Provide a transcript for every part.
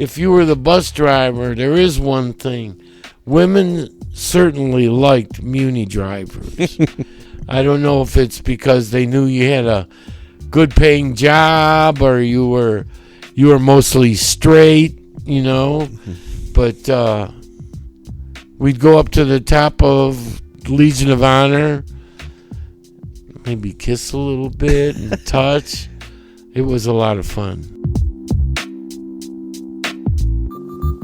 if you were the bus driver, there is one thing. Women certainly liked Muni drivers. I don't know if it's because they knew you had a good paying job or you were mostly straight, but we'd go up to the top of Legion of Honor, maybe kiss a little bit and touch. It was a lot of fun.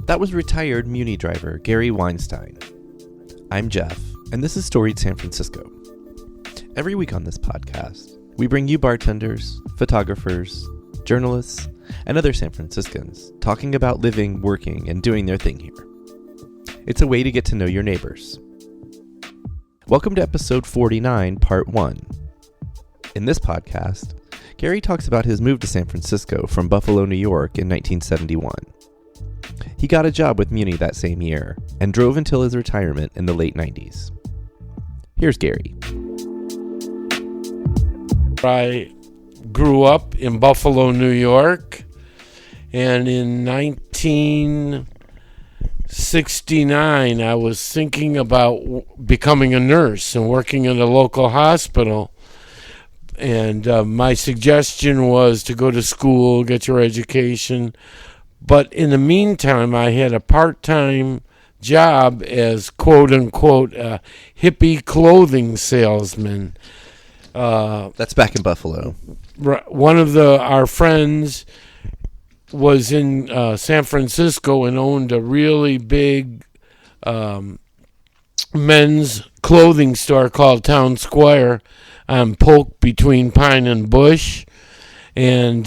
That was retired Muni driver Gary Weinstein. I'm Jeff, and this is Storied San Francisco. Every week on this podcast, we bring you bartenders, photographers, journalists, and other San Franciscans talking about living, working, and doing their thing here. It's a way to get to know your neighbors. Welcome to episode 49, part 1. In this podcast, Gary talks about his move to San Francisco from Buffalo, New York in 1971. He got a job with Muni that same year and drove until his retirement in the late 90s. Here's Gary. I grew up in Buffalo, New York, and in 1969 I was thinking about becoming a nurse and working in a local hospital. And my suggestion was to go to school, get your education. But in the meantime, I had a part-time job as quote-unquote hippie clothing salesman. That's back in Buffalo. One of our friends was in San Francisco and owned a really big men's clothing store called Town Square on Polk between Pine and Bush. And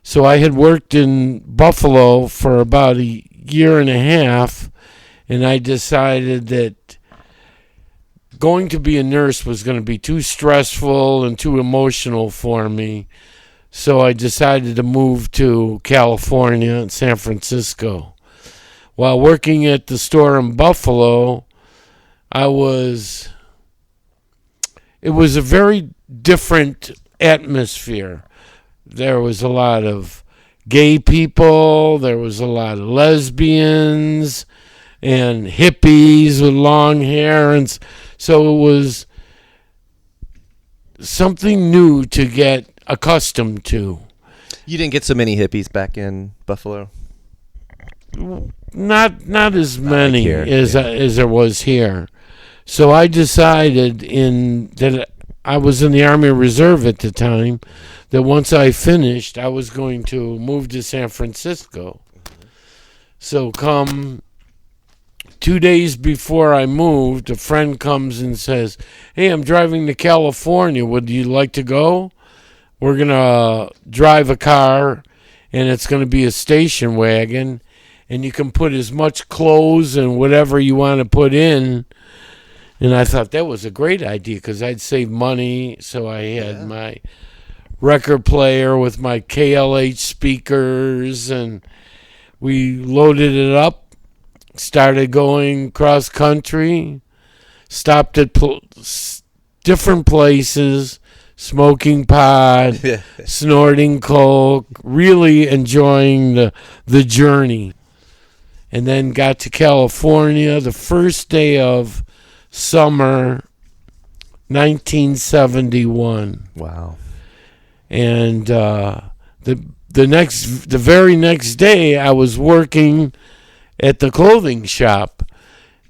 so I had worked in Buffalo for about a year and a half, and I decided that going to be a nurse was going to be too stressful and too emotional for me. So I decided to move to California, San Francisco. While working at the store in Buffalo, it was a very different atmosphere. There was a lot of gay people, there was a lot of lesbians and hippies with long hair, and so it was something new to get accustomed to. You didn't get so many hippies back in Buffalo? Not as many as there was here. So I decided that I was in the Army Reserve at the time, that once I finished, I was going to move to San Francisco. So come 2 days before I moved, a friend comes and says, "Hey, I'm driving to California. Would you like to go? We're going to drive a car, and it's going to be a station wagon, and you can put as much clothes and whatever you want to put in." And I thought that was a great idea because I'd save money. So I had my record player with my KLH speakers, and we loaded it up, started going cross country, stopped at different places, smoking pot, snorting coke, really enjoying the journey. And then got to California the first day of summer 1971. Wow. And the very next day I was working at the clothing shop,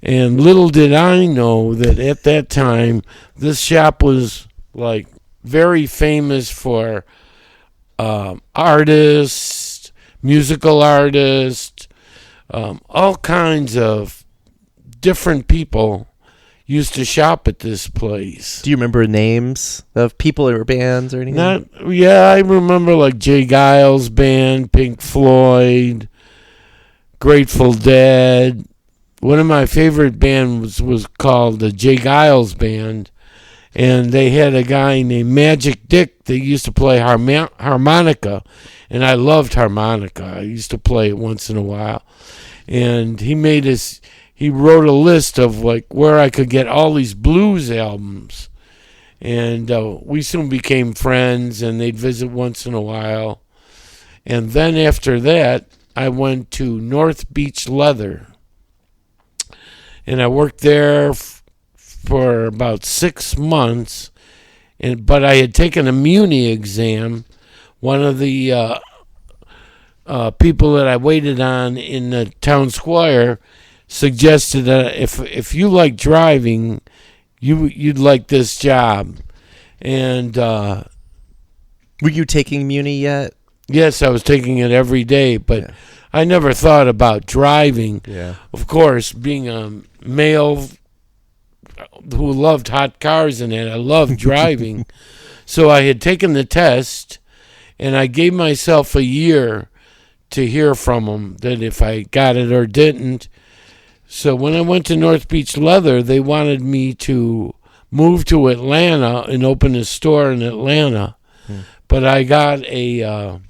and little did I know that at that time this shop was like very famous for artists, musical artists, all kinds of different people used to shop at this place. Do you remember names of people or bands or anything? I remember like Jay Giles Band, Pink Floyd, Grateful Dead. One of my favorite bands was called the Jay Giles Band, and they had a guy named Magic Dick that used to play harmonica, and I loved harmonica. I used to play it once in a while, and he wrote a list of like where I could get all these blues albums, and we soon became friends, and they'd visit once in a while. And then after that, I went to North Beach Leather. And I worked there for about 6 months. But I had taken a Muni exam. One of the people that I waited on in the town square suggested that if you like driving, you'd like this job. And were you taking Muni yet? Yes, I was taking it every day, but I never thought about driving. Yeah. Of course, being a male who loved hot cars and that, I loved driving. So I had taken the test, and I gave myself a year to hear from them that if I got it or didn't. So when I went to North Beach Leather, they wanted me to move to Atlanta and open a store in Atlanta. But I got a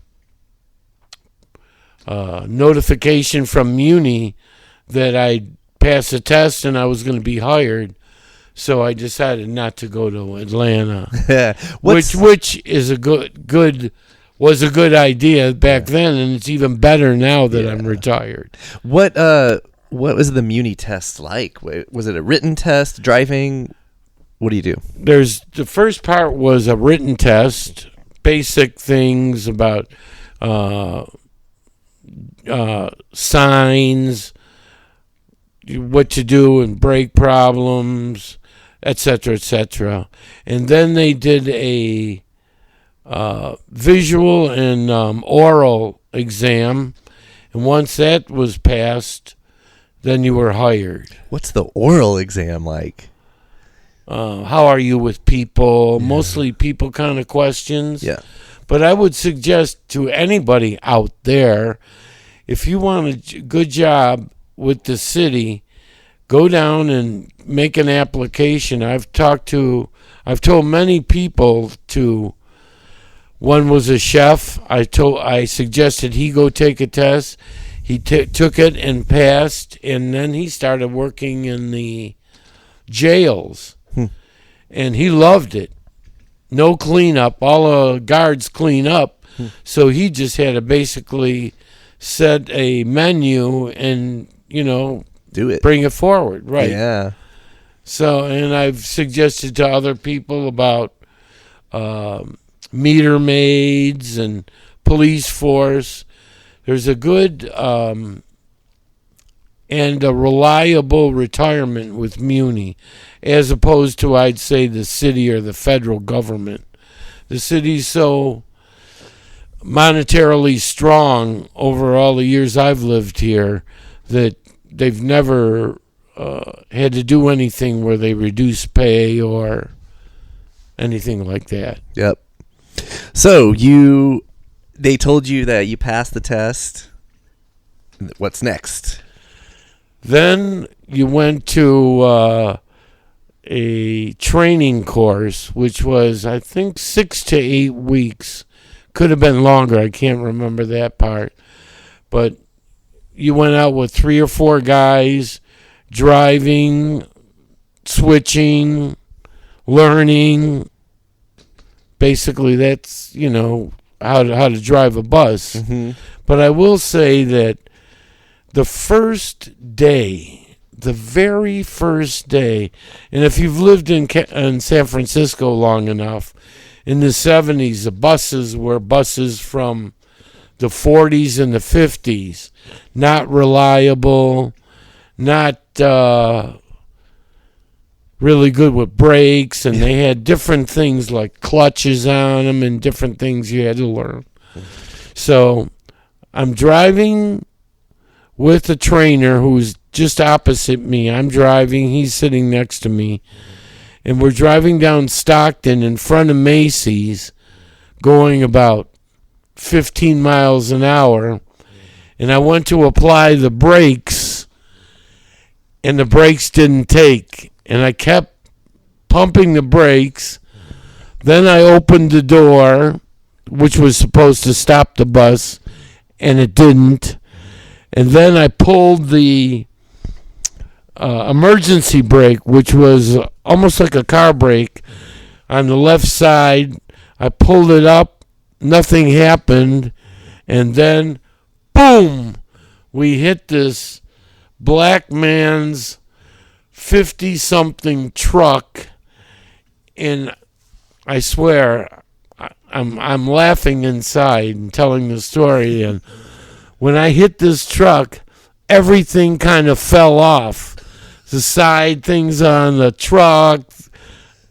notification from Muni that I'd passed the test and I was going to be hired. So I decided not to go to Atlanta, which is was a good idea back then, and it's even better now that I'm retired. What was the Muni test like? Was it a written test, driving? What do you do? The first part was a written test, basic things about signs, what to do in brake problems, etc., etc. And then they did a visual and oral exam, and once that was passed, then you were hired. What's the oral exam like? How are you with people? Mostly people kind of questions. Yeah. But I would suggest to anybody out there, if you want a good job with the city, go down and make an application. I've told many people to. One was a chef. I suggested he go take a test. He took it and passed, and then he started working in the jails, and he loved it. No cleanup. All the guards clean up, so he just had to basically set a menu and, do it. Bring it forward, right? Yeah. So, and I've suggested to other people about meter maids and police force. There's a good and a reliable retirement with Muni, as opposed to, I'd say, the city or the federal government. The city's so monetarily strong over all the years I've lived here that they've never had to do anything where they reduce pay or anything like that. Yep. So they told you that you passed the test. What's next? Then you went to a training course, which was, I think, 6 to 8 weeks. Could have been longer. I can't remember that part. But you went out with 3 or 4 guys, driving, switching, learning. Basically, that's, how to drive a bus. Mm-hmm. But I will say that the very first day, and if you've lived in San Francisco long enough, in the 70s, the buses were buses from the 40s and the 50s. Not reliable, not really good with brakes, and they had different things like clutches on them and different things you had to learn. So I'm driving with a trainer who's just opposite me. I'm driving, he's sitting next to me, and we're driving down Stockton in front of Macy's, going about 15 miles an hour, and I went to apply the brakes, and the brakes didn't take, and I kept pumping the brakes. Then I opened the door, which was supposed to stop the bus, and it didn't. And then I pulled the emergency brake, which was almost like a car brake, on the left side. I pulled it up, nothing happened, and then boom, we hit this black man's 50-something truck, and I swear I'm laughing inside and telling the story. And when I hit this truck, everything kind of fell off. The side things on the truck,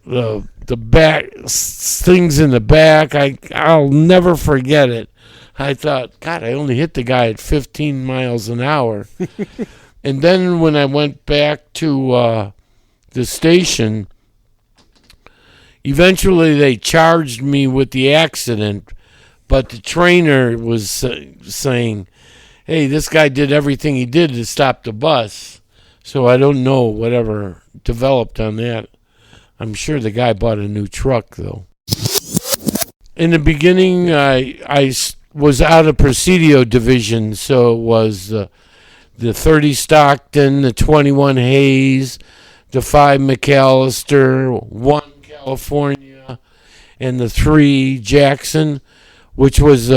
the back things in the back. I'll never forget it. I thought, God, I only hit the guy at 15 miles an hour. And then when I went back to the station, eventually they charged me with the accident, but the trainer was saying, hey, this guy did everything he did to stop the bus. So I don't know whatever developed on that. I'm sure the guy bought a new truck, though. In the beginning, I was out of Presidio division, so it was the 30 Stockton, the 21 Hayes, the 5 McAllister, 1 California, and the 3 Jackson, which was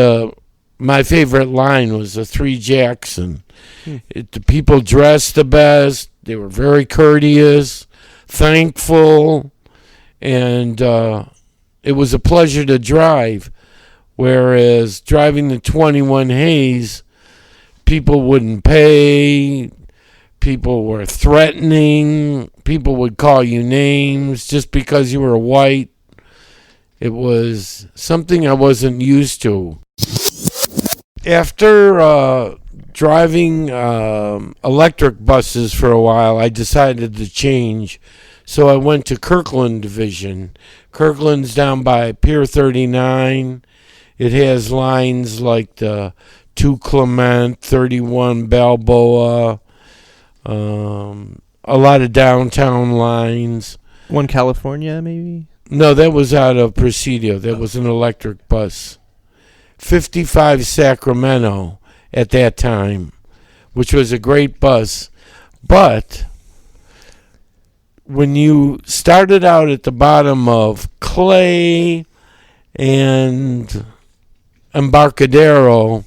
my favorite line was the 3 Jackson. The people dressed the best. They were very courteous, thankful, and it was a pleasure to drive. Whereas driving the 21 Hayes, people wouldn't pay, people were threatening, people would call you names just because you were white. It was something I wasn't used to. After driving electric buses for a while, I decided to change. So I went to Kirkland Division. Kirkland's down by Pier 39. It has lines like the 2 Clement, 31 Balboa, a lot of downtown lines. 1 California, maybe? No, that was out of Presidio. That was an electric bus. 55 Sacramento at that time, which was a great bus. But when you started out at the bottom of Clay and Embarcadero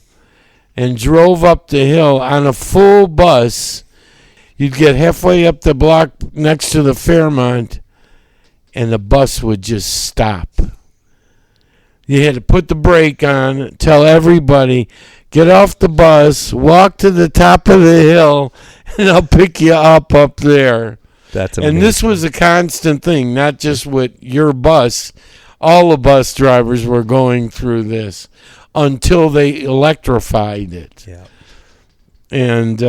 and drove up the hill on a full bus, you'd get halfway up the block next to the Fairmont, and the bus would just stop. You had to put the brake on, tell everybody, get off the bus, walk to the top of the hill, and I'll pick you up there. That's amazing. And this was a constant thing, not just with your bus. All the bus drivers were going through this until they electrified it. Yeah. And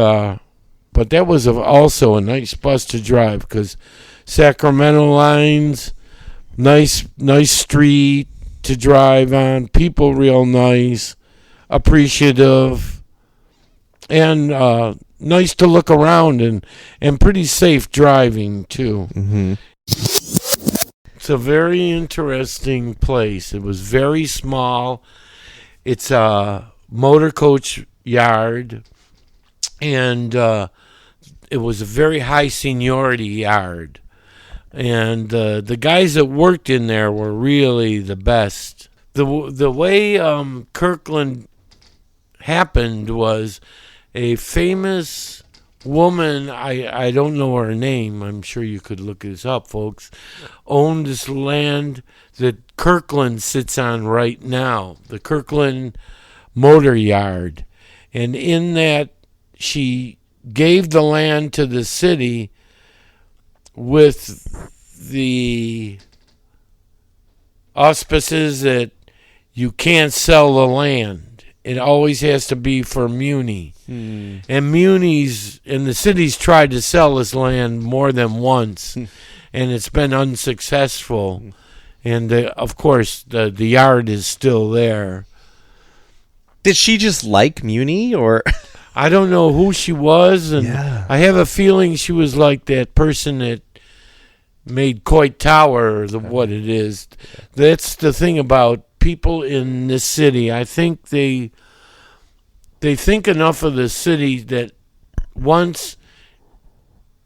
but that was also a nice bus to drive because Sacramento lines, nice street to drive on, people real nice, appreciative, and nice to look around and pretty safe driving too. Mm-hmm. It's a very interesting place. It was very small. It's a motor coach yard, and it was a very high seniority yard. And the guys that worked in there were really the best. The way Kirkland happened was a famous woman, I don't know her name, I'm sure you could look this up, folks, owned this land that Kirkland sits on right now, the Kirkland Motor Yard. And in that, she gave the land to the city with the auspices that you can't sell the land. It always has to be for Muni. And Muni's and the city's tried to sell this land more than once, and it's been unsuccessful. And of course, the yard is still there. Did she just like Muni, or? I don't know who she was, and I have a feeling she was like that person that made Coit Tower, what it is. That's the thing about people in this city. I think they think enough of the city that once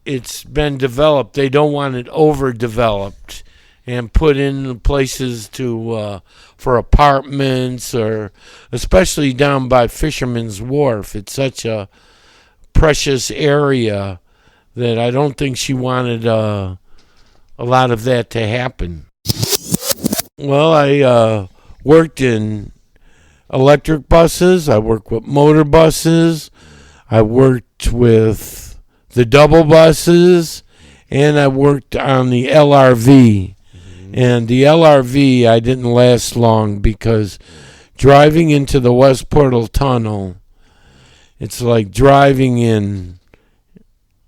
it's been developed, they don't want it overdeveloped. and put in places to for apartments, or especially down by Fisherman's Wharf. It's such a precious area that I don't think she wanted a lot of that to happen. Well, I worked in electric buses. I worked with motor buses. I worked with the double buses, and I worked on the LRV. And the LRV, I didn't last long because driving into the West Portal Tunnel, it's like driving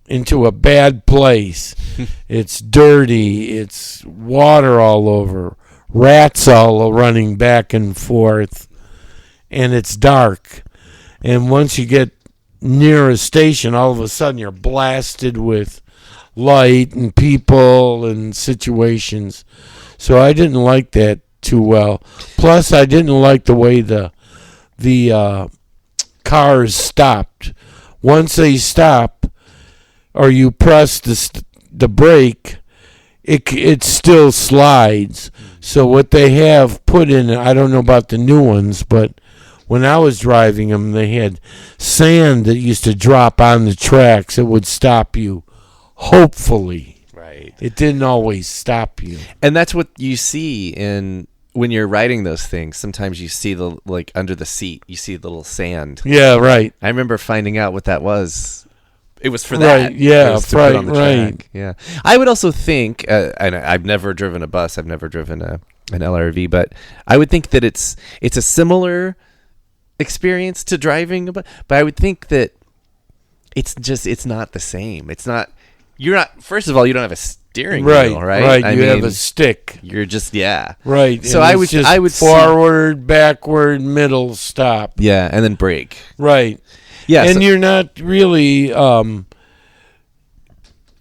into a bad place. It's dirty. It's water all over. Rats all running back and forth. And it's dark. And once you get near a station, all of a sudden you're blasted with light and people and situations. So I didn't like that too well. Plus, I didn't like the way the cars stopped. Once they stop, or you press the brake, it still slides. So what they have put in, I don't know about the new ones, but when I was driving them, they had sand that used to drop on the tracks. It would stop you, hopefully. Right. It didn't always stop you. And that's what you see when you're riding those things. Sometimes you see under the seat, you see the little sand. Yeah, right. I remember finding out what that was. It was for that. Right, yeah, right, on the track. Yeah. I would also think, and I've never driven a bus, I've never driven an LRV, but I would think that it's a similar experience to driving a bus, but I would think that it's not the same. First of all, you don't have a steering wheel, right? Right, you have a stick. You're just, Right. So I would forward, backward, middle, stop. Yeah, and then brake. Right. Yeah. And you're not really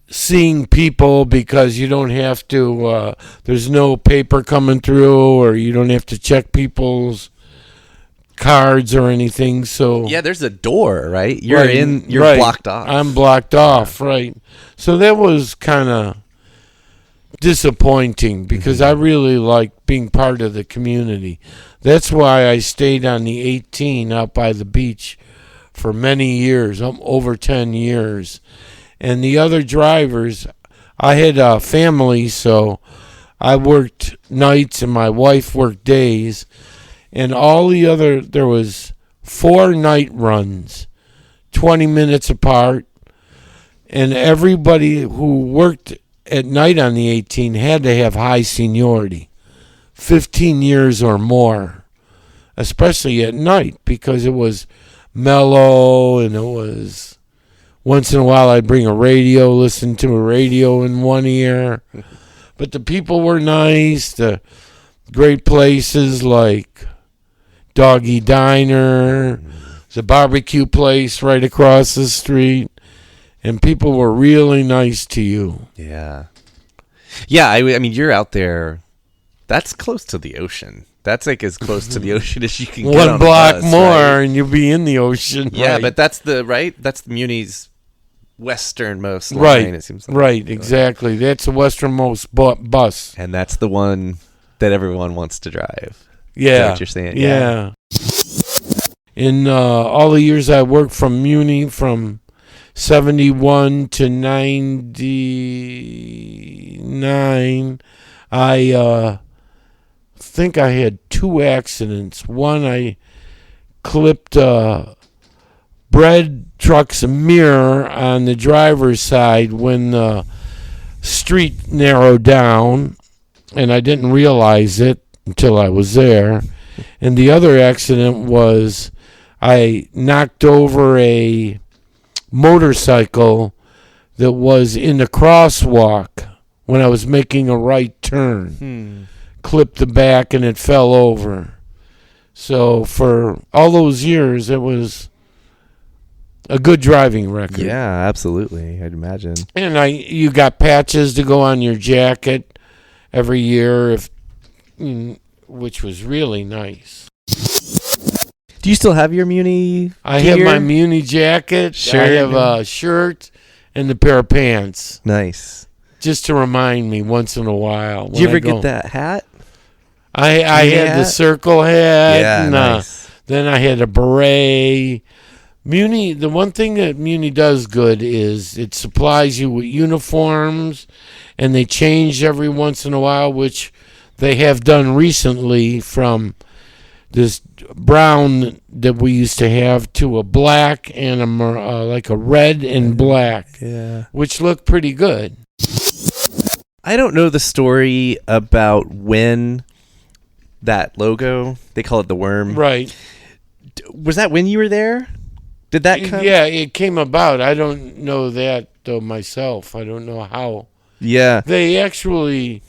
seeing people because you don't have to, there's no paper coming through, or you don't have to check people's cards or anything. So yeah, there's a door, right? You're blocked off. I'm blocked off, right? So that was kind of disappointing because I really like being part of the community. That's why I stayed on the 18 out by the beach for many years, over 10 years. And the other drivers, I had a family, so I worked nights and my wife worked days. And there was 4 night runs, 20 minutes apart. And everybody who worked at night on the 18 had to have high seniority, 15 years or more, especially at night, because it was mellow, and it was once in a while I'd bring a radio, listen to a radio in one ear. But the people were nice. The great places like Doggy Diner, the barbecue place right across the street, and people were really nice to you. Yeah. Yeah, I mean, you're out there. That's close to the ocean. That's like as close to the ocean as you can get on a bus. 1 block more, right? And you'll be in the ocean. Yeah, right? But that's the Muni's westernmost line, right, it seems like. Right, exactly. That's the westernmost bus. And that's the one that everyone wants to drive. Yeah. Is that what you're saying? Yeah. In all the years I worked from Muni, from 71 to 99, I think I had 2 accidents. One, I clipped a bread truck's mirror on the driver's side when the street narrowed down, and I didn't realize it until I was there. And the other accident was I knocked over a motorcycle that was in the crosswalk when I was making a right turn. Clipped the back and it fell over. So for all those years, it was a good driving record. Yeah, absolutely. I'd imagine. And you got patches to go on your jacket every year, which was really nice. Do you still have your Muni I gear? have my Muni jacket. Shirt. I have a shirt and a pair of pants. Nice. just to remind me once in a while. Did you ever get that hat? I had the circle hat. Yeah, and, nice. Then I had a beret. Muni, the one thing that Muni does good is it supplies you with uniforms, and they change every once in a while, which they have done recently from this brown that we used to have to a black and like a red and black, which look pretty good. I don't know the story about when that logo, they call it the worm. Right. Was that when you were there? Did that come? Yeah, it came about. I don't know that, though, myself. I don't know how. Yeah. They actually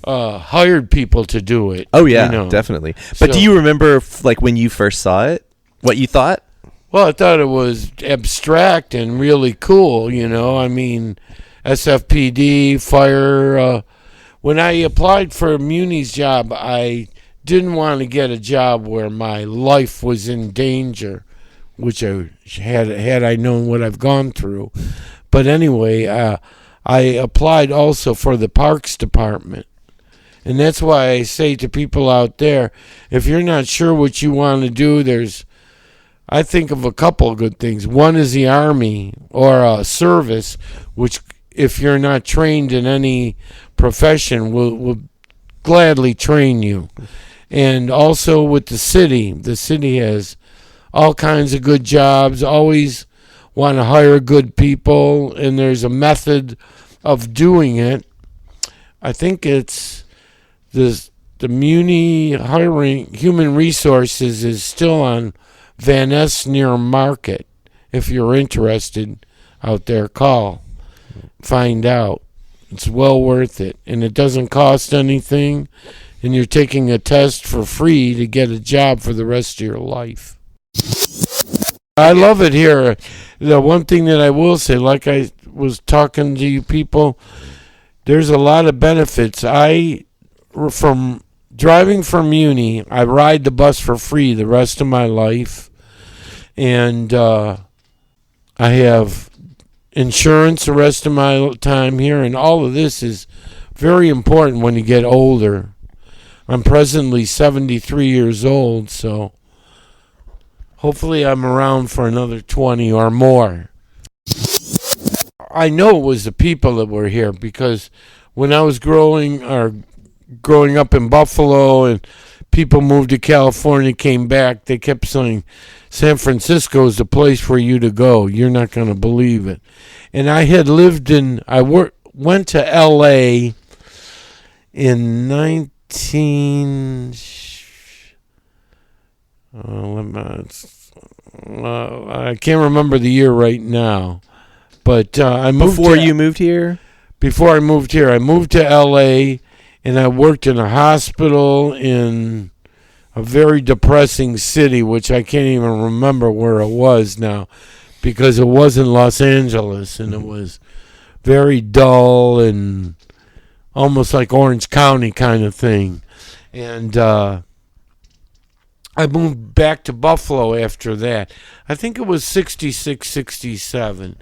hired people to do it. Oh, yeah, definitely. But do you remember, like, when you first saw it, what you thought? Well, I thought it was abstract and really cool, I mean, SFPD, fire. When I applied for Muni's job, I didn't want to get a job where my life was in danger, which I had I known what I've gone through. But anyway, I applied also for the Parks Department. And that's why I say to people out there, if you're not sure what you want to do, I think of a couple of good things. One is the Army or a service, which if you're not trained in any profession, will gladly train you. And also with the city has all kinds of good jobs, always want to hire good people, and there's a method of doing it. I think it's the Muni hiring human resources is still on Van Ness near Market. If you're interested out there, call. Find out. It's well worth it, and it doesn't cost anything, and you're taking a test for free to get a job for the rest of your life. I love it here. The one thing that I will say, like I was talking to you people, there's a lot of benefits. From driving from Muni, I ride the bus for free the rest of my life, and I have insurance the rest of my time here, and all of this is very important when you get older. I'm presently 73 years old, so hopefully I'm around for another 20 or more. I know it was the people that were here, because when I was growing up in Buffalo and people moved to California, came back, they kept saying, San Francisco is the place for you to go. You're not going to believe it. And I had went to L.A. in I can't remember the year right now, but I moved before you moved here. Before I moved here, I moved to L.A. and I worked in a hospital in a very depressing city, which I can't even remember where it was now, because it wasn't Los Angeles, and it was very dull and almost like Orange County kind of thing. And I moved back to Buffalo after that. I think it was 66, 67.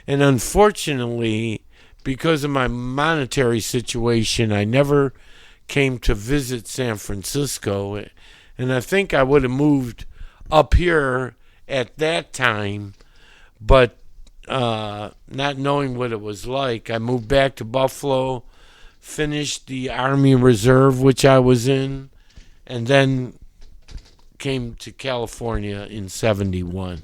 And unfortunately, because of my monetary situation, I never came to visit San Francisco. And I think I would have moved up here at that time, but not knowing what it was like, I moved back to Buffalo, finished the Army Reserve, which I was in, and then came to California in 71.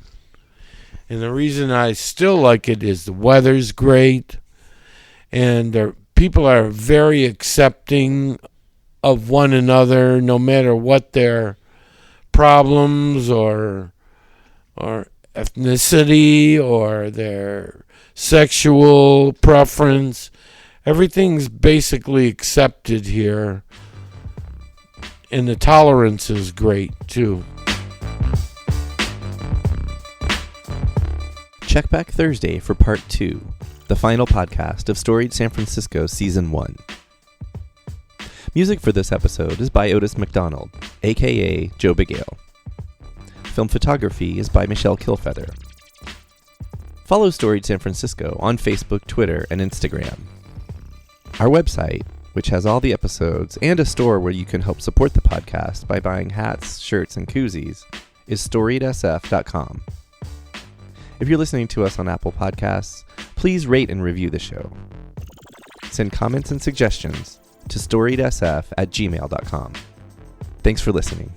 And the reason I still like it is the weather's great, and people are very accepting of one another, no matter what their problems or ethnicity or their sexual preference. Everything's basically accepted here, and the tolerance is great too. Check back Thursday for part 2, the final podcast of Storied San Francisco Season 1. Music for this episode is by Otis McDonald, a.k.a. Joe Big Ale. Film photography is by Michelle Kilfeather. Follow Storied San Francisco on Facebook, Twitter, and Instagram. Our website, which has all the episodes and a store where you can help support the podcast by buying hats, shirts, and koozies, is storiedsf.com. If you're listening to us on Apple Podcasts, please rate and review the show. Send comments and suggestions to storiedsf@gmail.com. Thanks for listening.